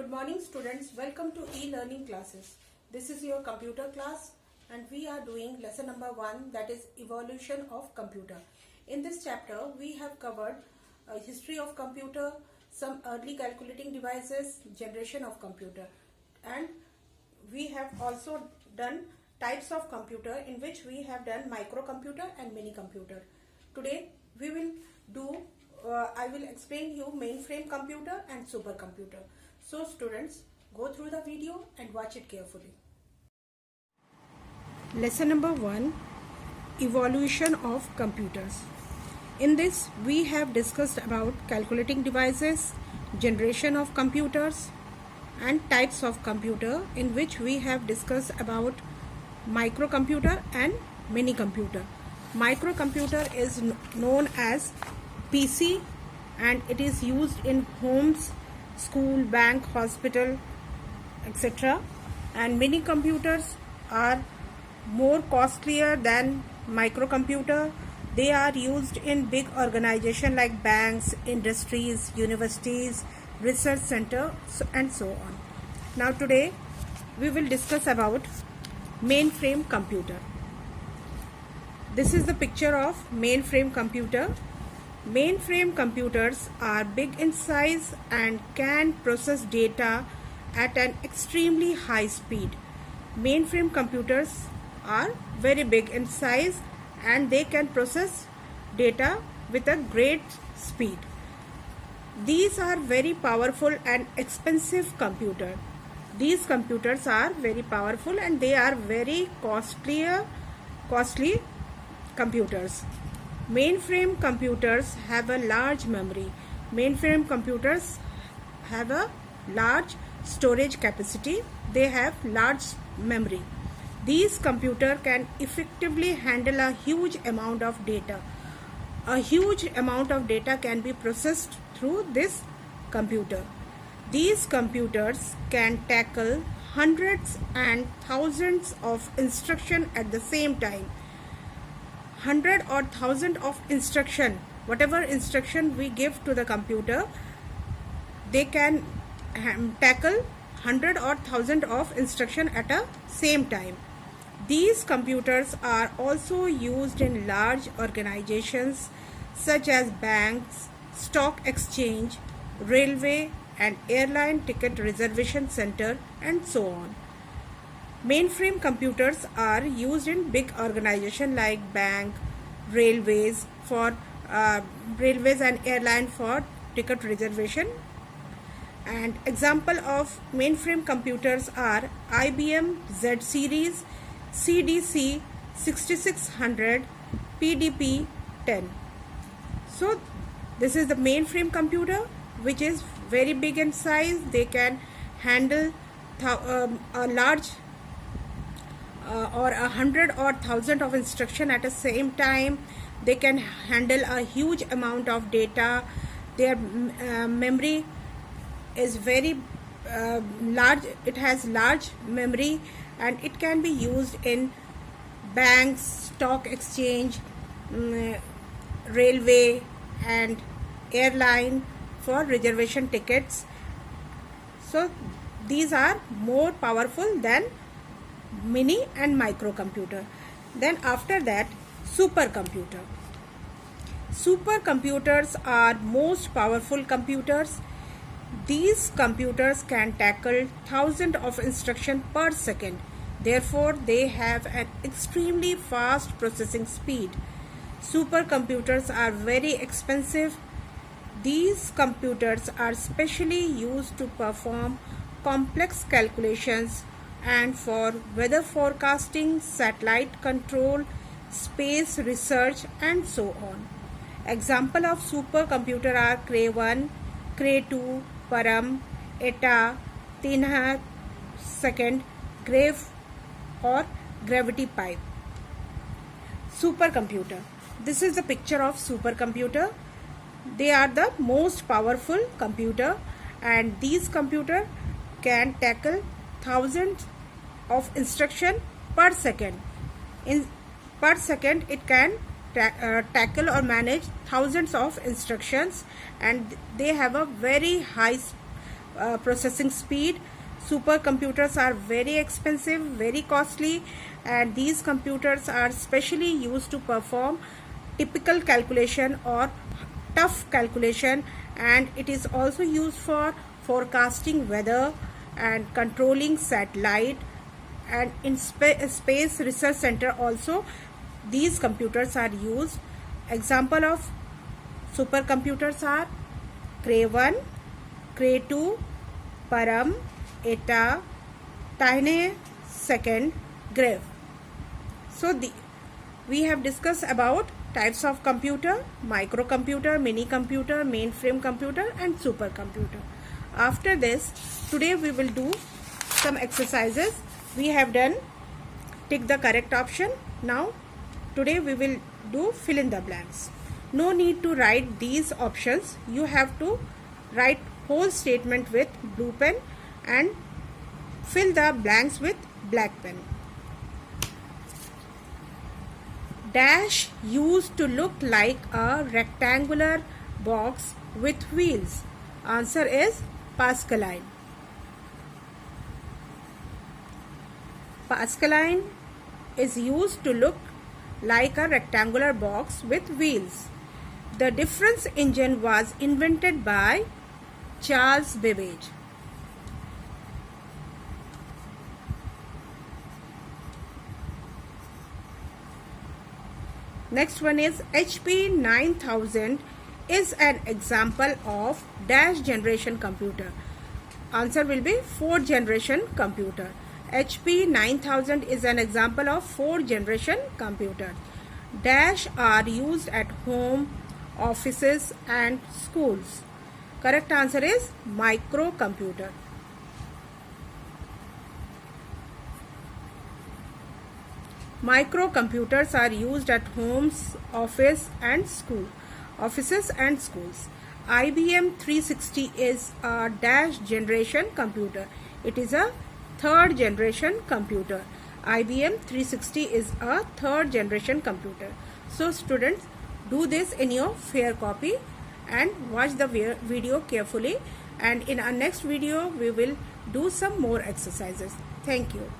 Good morning students, welcome to e-learning classes. This is your computer class and we are doing lesson number 1, that is evolution of computer. In this chapter we have covered history of computer, some early calculating devices, generation of computer, and we have also done types of computer, in which we have done microcomputer and mini computer. Today we will do I will explain you mainframe computer and supercomputer. So students, go through the video and watch it carefully. Lesson number 1, evolution of computers. In this we have discussed about calculating devices, generation of computers and types of computer, in which we have discussed about microcomputer and mini computer. Microcomputer is known as PC and it is used in homes, school, bank, hospital, etc. And mini computers are more costlier than microcomputer. They are used in big organizations like banks, industries, universities, research center, and so on. Now today we will discuss about mainframe computer. This is the picture of mainframe computer. Mainframe computers are big in size and can process data at an extremely high speed. Mainframe computers are very big in size and they can process data with a great speed. These are very powerful and expensive computers. These computers are very powerful and they are very costly computers. Mainframe computers have a large memory. Mainframe computers have a large storage capacity. They have large memory. These computers can effectively handle a huge amount of data. A huge amount of data can be processed through this computer. These computers can tackle hundreds and thousands of instructions at the same time. 100 or 1000 of instruction, whatever instruction we give to the computer, they can tackle 100 or 1000 of instruction at a same time. These computers are also used in large organizations such as banks, stock exchange, railway and airline ticket reservation center, and so on. Mainframe computers are used in big organizations like bank, railways and airline for ticket reservation. And example of mainframe computers are IBM Z series, CDC 6600, PDP 10. So this is the mainframe computer, which is very big in size. They can handle a large or 100 or 1000 of instruction at the same time. They can handle a huge amount of data. Their memory is very large. It has large memory and it can be used in banks, stock exchange, railway and airline for reservation tickets. So these are more powerful than mini and microcomputer. Then after that, supercomputer. Supercomputers are most powerful computers. These computers can tackle thousands of instructions per second. Therefore, they have an extremely fast processing speed. Supercomputers are very expensive. These computers are specially used to perform complex calculations and for weather forecasting, satellite control, space research, and so on. Example of supercomputer are Cray 1, Cray 2, Param, ETA, Tinha second, Grave or Gravity Pipe. Supercomputer. This is the picture of supercomputer. They are the most powerful computer and these computers can tackle thousands of instruction per second. Per second it can tackle or manage thousands of instructions and they have a very high processing speed. Supercomputers are very expensive, very costly, and these computers are specially used to perform typical calculation or tough calculation, and it is also used for forecasting weather and controlling satellite. And in space research center also these computers are used. Example of supercomputers are Cray 1, Cray 2, Param, Eta, Tine second, Grave. So we have discussed about types of computer: microcomputer, mini computer, mainframe computer, and supercomputer. After this, today we will do some exercises. We have done tick the correct option. Now today we will do fill in the blanks. No need to write these options. You have to write whole statement with blue pen and fill the blanks with black pen. Dash used to look like a rectangular box with wheels. Answer is Pascaline. Pascaline is used to look like a rectangular box with wheels. The difference engine was invented by Charles Babbage. Next one is HP 9000 is an example of dash generation computer. Answer will be 4th generation computer. HP 9000 is an example of 4th generation computer. Dash are used at home, offices and schools. Correct answer is microcomputer. Microcomputers are used at homes, offices and schools. IBM 360 is a dash generation computer. It is a 3rd generation computer. IBM 360 is a 3rd generation computer. So students, do this in your fair copy and watch the video carefully, and in our next video we will do some more exercises. Thank you.